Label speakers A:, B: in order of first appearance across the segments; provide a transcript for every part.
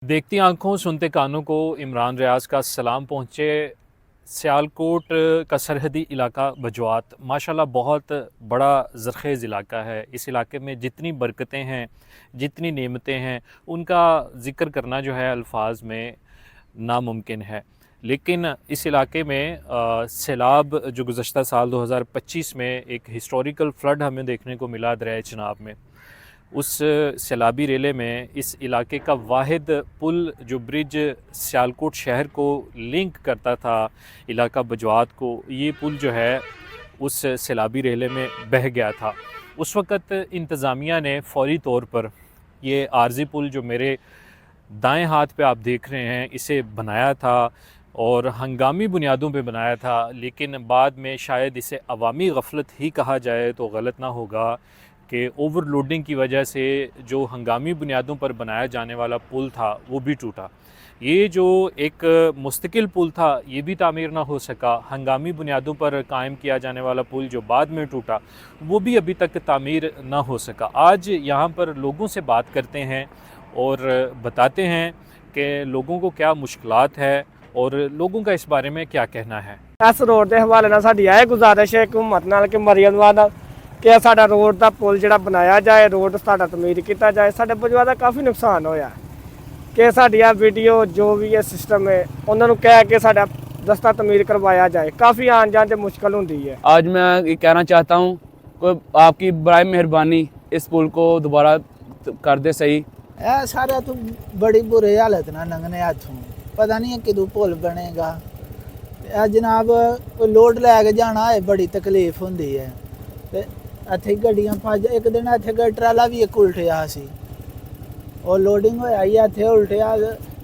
A: देखती आंखों सुनते कानों को इमरान रियाज का सलाम पहुँचे। सियालकोट का सरहदी इलाका बजवात माशाल्लाह बहुत बड़ा ज़रख़ेज़ इलाका है। इस इलाके में जितनी बरकतें हैं, जितनी नेमतें हैं, उनका ज़िक्र करना जो है अल्फाज में नामुमकिन है। लेकिन इस इलाके में सैलाब जो गुज़श्ता साल 2025 में एक हिस्टोरिकल फ्लड हमें देखने को मिला दरियाए चिनाब में, उस सैलाबी रेले में इस इलाके का वाहिद पुल जो ब्रिज सियालकोट शहर को लिंक करता था इलाका बजवात को, ये पुल जो है उस सैलाबी रेले में बह गया था। उस वक़्त इंतज़ामिया ने फ़ौरी तौर पर ये आर्ज़ी पुल जो मेरे दाएं हाथ पे आप देख रहे हैं, इसे बनाया था और हंगामी बुनियादों पे बनाया था। लेकिन बाद में शायद इसे अवामी गफलत ही कहा जाए तो गलत ना होगा कि ओवरलोडिंग की वजह से जो हंगामी बुनियादों पर बनाया जाने वाला पुल था वो भी टूटा। ये जो एक मुस्तकिल पुल था ये भी तामीर ना हो सका। हंगामी बुनियादों पर कायम किया जाने वाला पुल जो बाद में टूटा वो भी अभी तक तामीर ना हो सका। आज यहाँ पर लोगों से बात करते हैं और बताते हैं कि लोगों को क्या मुश्किलात है और लोगों का इस बारे में क्या कहना है।
B: इस रोड के हवाले नाल साडी आए गुजारिश है हुकूमत नाल कि मरियम नाल कि साडा रोड का पुल जिहड़ा बनाया जाए, रोड साडा तमीर किया जाए। साडे बजवा का काफ़ी नुकसान होया कि साडिया वीडियो जो भी है सिस्टम है उन्होंने कह के साडा रस्ता तमीर करवाया जाए। काफ़ी आन जान से मुश्किल होती है।
C: आज मैं ये कहना चाहता हूँ कि आपकी बड़ी मेहरबानी इस पुल को दोबारा कर दे सही।
D: सारे तो बड़ी बुरी हालत ना लंघने हाथों, पता नहीं है किदू पुल बनेगा। जनाब लोड लैके जाना है बड़ी तकलीफ होंदी है। इत्थे गड्डियां भज एक दिन इत्थे ट्राला भी एक उल्टिया सी और लोडिंग होया ही इत्थे उल्टिया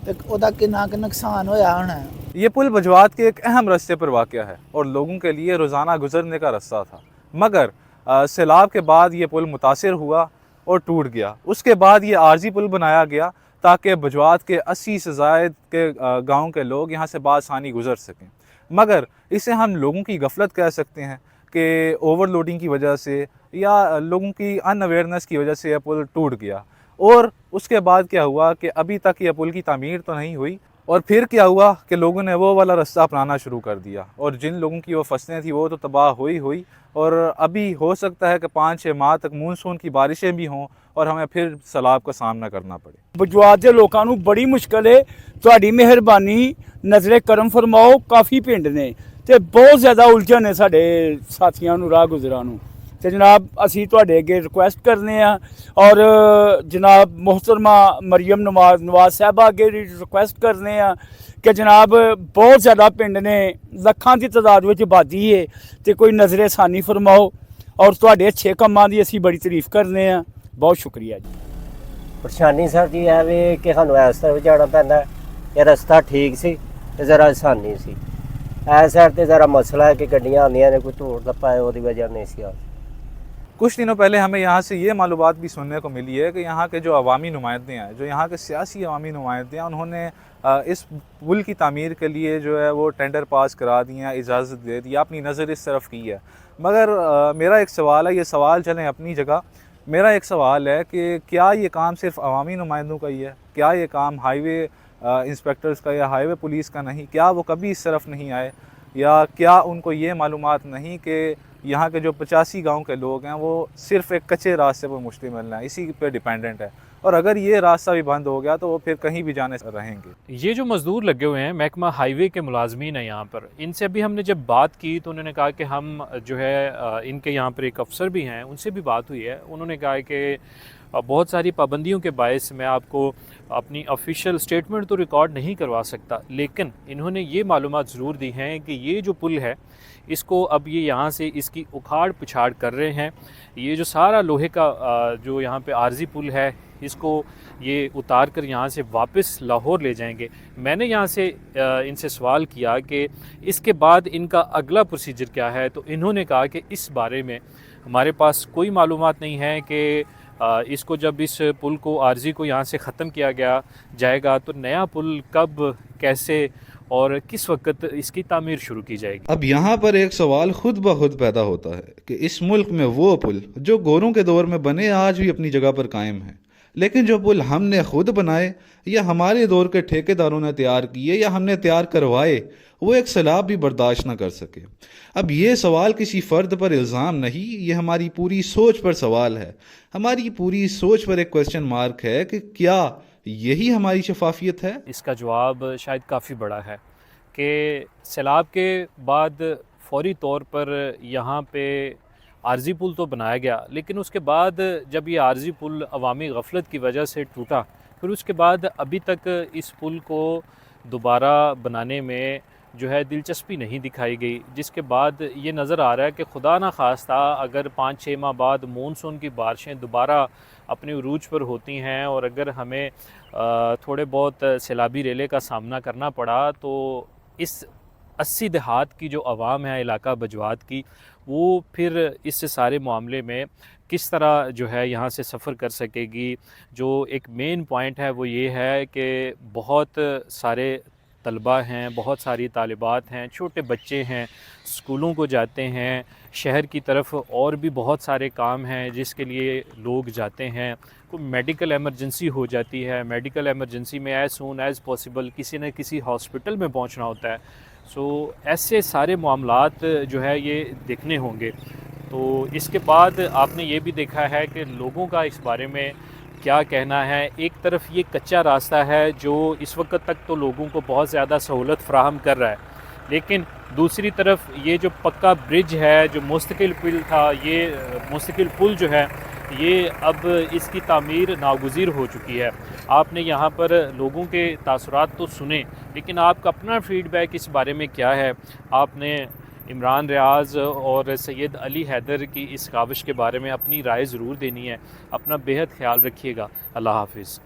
D: ते ओदा कितना नुकसान होया होना।
E: ये पुल बजवात के एक अहम रास्ते पर वाक़या है और लोगों के लिए रोज़ाना गुजरने का रास्ता था, मगर सैलाब के बाद ये पुल मुतासिर हुआ और टूट गया। उसके बाद ये आर्जी पुल बनाया गया ताकि बजवात के 80 से ज़ायद के गाँव के लोग यहाँ से बासानी गुजर सकें। मगर इसे हम लोगों की गफलत कह सकते हैं कि ओवरलोडिंग की वजह से या लोगों की अनअवेयरनेस की वजह से यह पुल टूट गया। और उसके बाद क्या हुआ कि अभी तक यह पुल की तामीर तो नहीं हुई। और फिर क्या हुआ कि लोगों ने वो वाला रास्ता अपनाना शुरू कर दिया और जिन लोगों की वो फसलें थी वो तो तबाह हुई और अभी हो सकता है कि 5-6 माह तक मानसून की बारिशें भी हों और हमें फिर सैलाब का सामना करना पड़े।
F: बजवात के लोगों को बड़ी मुश्किल है। तुहाडी मेहरबानी नज़रे करम फरमाओ। काफ़ी पिंड ने ते बहुत ज़्यादा उलझन है साडे साथियों नूं, राह गुजरां नूं। ते जनाब असीं तुहाडे अगे रिक्वेस्ट करने आ और जनाब मोहतरमा मरियम नवाज साहबा अगे रिक्वेस्ट करने आ कि जनाब बहुत ज़्यादा पिंड ने, लखां की तादाद में आबादी है, तो कोई नज़रे सानी फरमाओ और तुहाडे अच्छे कामां दी असीं बड़ी तारीफ करने आ। बहुत शुक्रिया जी।
G: परेशानी सर जी है भी कि सानू इस तरफ जाना पैंदा है। ये रस्ता ठीक सी ते ज़रा आसानी सी, इस साइड ते ज़रा मसला है कि गड्डियां आंदियां ने, कोई धूड़ धप्पा है उसकी वजह नहीं सी।
E: कुछ दिनों पहले हमें यहाँ से ये मालूमात भी सुनने को मिली है कि यहाँ के जो अवामी नुमाइंदे हैं, जो यहाँ के सियासी अवामी नुमाइंदे हैं, उन्होंने इस पुल की तामीर के लिए जो है वो टेंडर पास करा दिए हैं, इजाज़त दे दी, अपनी नज़र इस तरफ की है। मगर मेरा एक सवाल है, ये सवाल चलें अपनी जगह, मेरा एक सवाल है कि क्या ये काम सिर्फ अवामी नुमाइंदों का ही है? क्या ये काम हाईवे इंस्पेक्टर्स का या हाईवे पुलिस का नहीं? क्या वो कभी इस तरफ नहीं आए या क्या उनको ये मालूमात नहीं कि यहाँ के जो 85 गांव के लोग हैं वो सिर्फ एक कच्चे रास्ते पर मुश्तमिल हैं, इसी पे डिपेंडेंट है और अगर ये रास्ता भी बंद हो गया तो वो फिर कहीं भी जाने से रहेंगे।
A: ये जो मज़दूर लगे हुए हैं महकमा हाईवे के मुलाजमीन हैं यहाँ पर, इनसे अभी हमने जब बात की तो उन्होंने कहा कि हम जो है इनके यहाँ पर एक अफसर भी हैं, उनसे भी बात हुई है। उन्होंने कहा कि बहुत सारी पाबंदियों के बायस मैं आपको अपनी ऑफिशियल स्टेटमेंट तो रिकॉर्ड नहीं करवा सकता, लेकिन इन्होंने ये मालूमात ज़रूर दी हैं कि ये जो पुल है इसको अब ये यहाँ से इसकी उखाड़ पिछाड़ कर रहे हैं। ये जो सारा लोहे का जो यहाँ पे आर्जी पुल है इसको ये उतार कर यहाँ से वापस लाहौर ले जाएंगे। मैंने यहाँ से इनसे सवाल किया कि इसके बाद इनका अगला प्रोसीजर क्या है, तो इन्होंने कहा कि इस बारे में हमारे पास कोई मालूमात नहीं है कि इसको जब इस पुल को आर्जी को यहाँ से ख़त्म किया जाएगा तो नया पुल कब, कैसे और किस वक्त इसकी तामीर शुरू की जाएगी।
H: अब यहाँ पर एक सवाल खुद ब खुद पैदा होता है कि इस मुल्क में वो पुल जो गोरों के दौर में बने आज भी अपनी जगह पर कायम है, लेकिन जो पुल हमने खुद बनाए या हमारे दौर के ठेकेदारों ने तैयार किए या हमने तैयार करवाए, वो एक सैलाब भी बर्दाश्त न कर सके। अब ये सवाल किसी फ़र्द पर इल्ज़ाम नहीं, ये हमारी पूरी सोच पर सवाल है। हमारी पूरी सोच पर एक क्वेश्चन मार्क है कि क्या यही हमारी शफाफियत है?
A: इसका जवाब शायद काफ़ी बड़ा है कि सैलाब के बाद फौरी तौर पर यहाँ पे आर्जी पुल तो बनाया गया, लेकिन उसके बाद जब ये आर्जी पुल अवामी गफलत की वजह से टूटा, फिर उसके बाद अभी तक इस पुल को दोबारा बनाने में जो है दिलचस्पी नहीं दिखाई गई, जिसके बाद ये नज़र आ रहा है कि खुदा ना खास्ता अगर 5-6 माह बाद मानसून की बारिशें दोबारा अपने उरूज पर होती हैं और अगर हमें थोड़े बहुत सैलाबी रेले का सामना करना पड़ा, तो इस 80 देहात की जो आवाम है इलाका बजवात की, वो फिर इस सारे मामले में किस तरह जो है यहाँ से सफ़र कर सकेगी। जो एक मेन पॉइंट है वो ये है कि बहुत सारे तलबा हैं, बहुत सारी तालिबात हैं, छोटे बच्चे हैं, स्कूलों को जाते हैं, शहर की तरफ और भी बहुत सारे काम हैं जिसके लिए लोग जाते हैं। कोई मेडिकल एमरजेंसी हो जाती है, मेडिकल एमरजेंसी में एज़ सून एज़ पॉसिबल किसी न किसी हॉस्पिटल में पहुंचना होता है। सो ऐसे सारे मामलात जो है ये देखने होंगे। तो इसके बाद आपने ये भी देखा है कि लोगों का इस बारे में क्या कहना है। एक तरफ ये कच्चा रास्ता है जो इस वक्त तक तो लोगों को बहुत ज़्यादा सहूलत फ़राहम कर रहा है, लेकिन दूसरी तरफ ये जो पक्का ब्रिज है, जो मुस्तकिल पुल था, ये मुस्तकिल पुल जो है ये अब इसकी तामीर नागुज़ीर हो चुकी है। आपने यहाँ पर लोगों के तासुरात तो सुने, लेकिन आपका अपना फ़ीडबैक इस बारे में क्या है? आपने इमरान रियाज़ और सैयद अली हैदर की इस काविश के बारे में अपनी राय ज़रूर देनी है। अपना बेहद ख्याल रखिएगा। अल्लाह हाफ़िज़।